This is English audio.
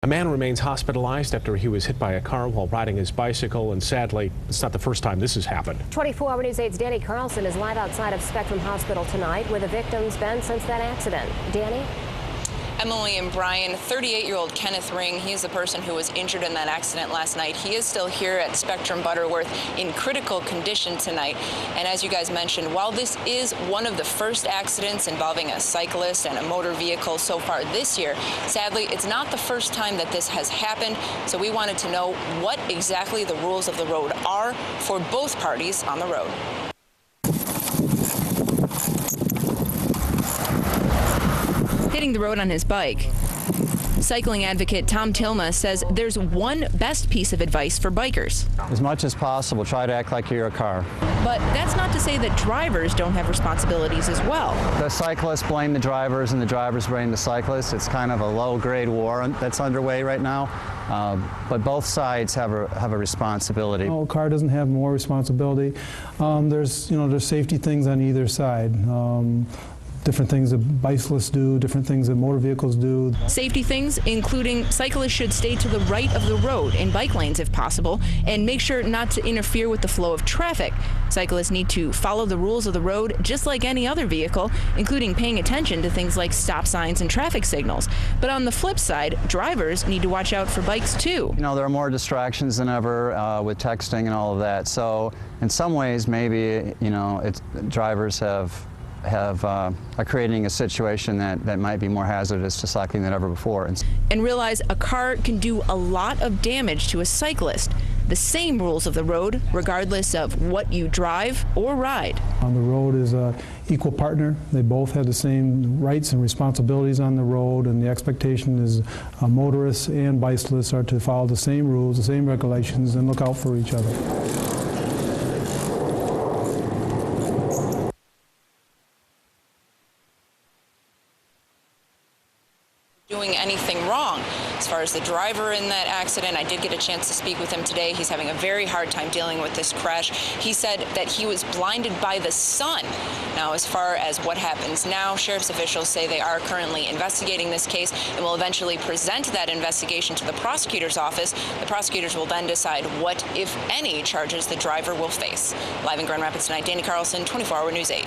A man remains hospitalized after he was hit by a car while riding his bicycle, and sadly, it's not the first time this has happened. 24 Hour News 8's Danny Carlson is live outside of Spectrum Hospital tonight, where the victim's been since that accident. Danny? Emily and Brian, 38-year-old Kenneth Ring, he is the person who was injured in that accident last night. He is still here at Spectrum Butterworth in critical condition tonight. And as you guys mentioned, while this is one of the first accidents involving a cyclist and a motor vehicle so far this year, sadly, it's not the first time that this has happened. So we wanted to know what exactly the rules of the road are for both parties on the road. Hitting the road on his bike. Cycling advocate Tom Tilma says there's one best piece of advice for bikers. As much as possible, try to act like you're a car. But that's not to say that drivers don't have responsibilities as well. The cyclists blame the drivers and the drivers blame the cyclists. It's kind of a low-grade war that's underway right now. But both sides have a responsibility. No, a car doesn't have more responsibility. There's safety things on either side. Different things that bicyclists do, different things that motor vehicles do. Safety things, including cyclists should stay to the right of the road in bike lanes if possible, and make sure not to interfere with the flow of traffic. Cyclists need to follow the rules of the road just like any other vehicle, including paying attention to things like stop signs and traffic signals. But on the flip side, drivers need to watch out for bikes too. You know, there are more distractions than ever with texting and all of that. So in some ways, maybe, drivers are creating a situation that might be more hazardous to cycling than ever before. And realize a car can do a lot of damage to a cyclist. The same rules of the road, regardless of what you drive or ride. On the road is an equal partner. They both have the same rights and responsibilities on the road, and the expectation is motorists and bicyclists are to follow the same rules, the same regulations, and look out for each other. Doing anything wrong. As far as the driver in that accident, I did get a chance to speak with him today. He's having a very hard time dealing with this crash. He said that he was blinded by the sun. Now, as far as what happens now, sheriff's officials say they are currently investigating this case and will eventually present that investigation to the prosecutor's office. The prosecutors will then decide what, if any, charges the driver will face. Live in Grand Rapids tonight, Danny Carlson, 24 Hour News 8.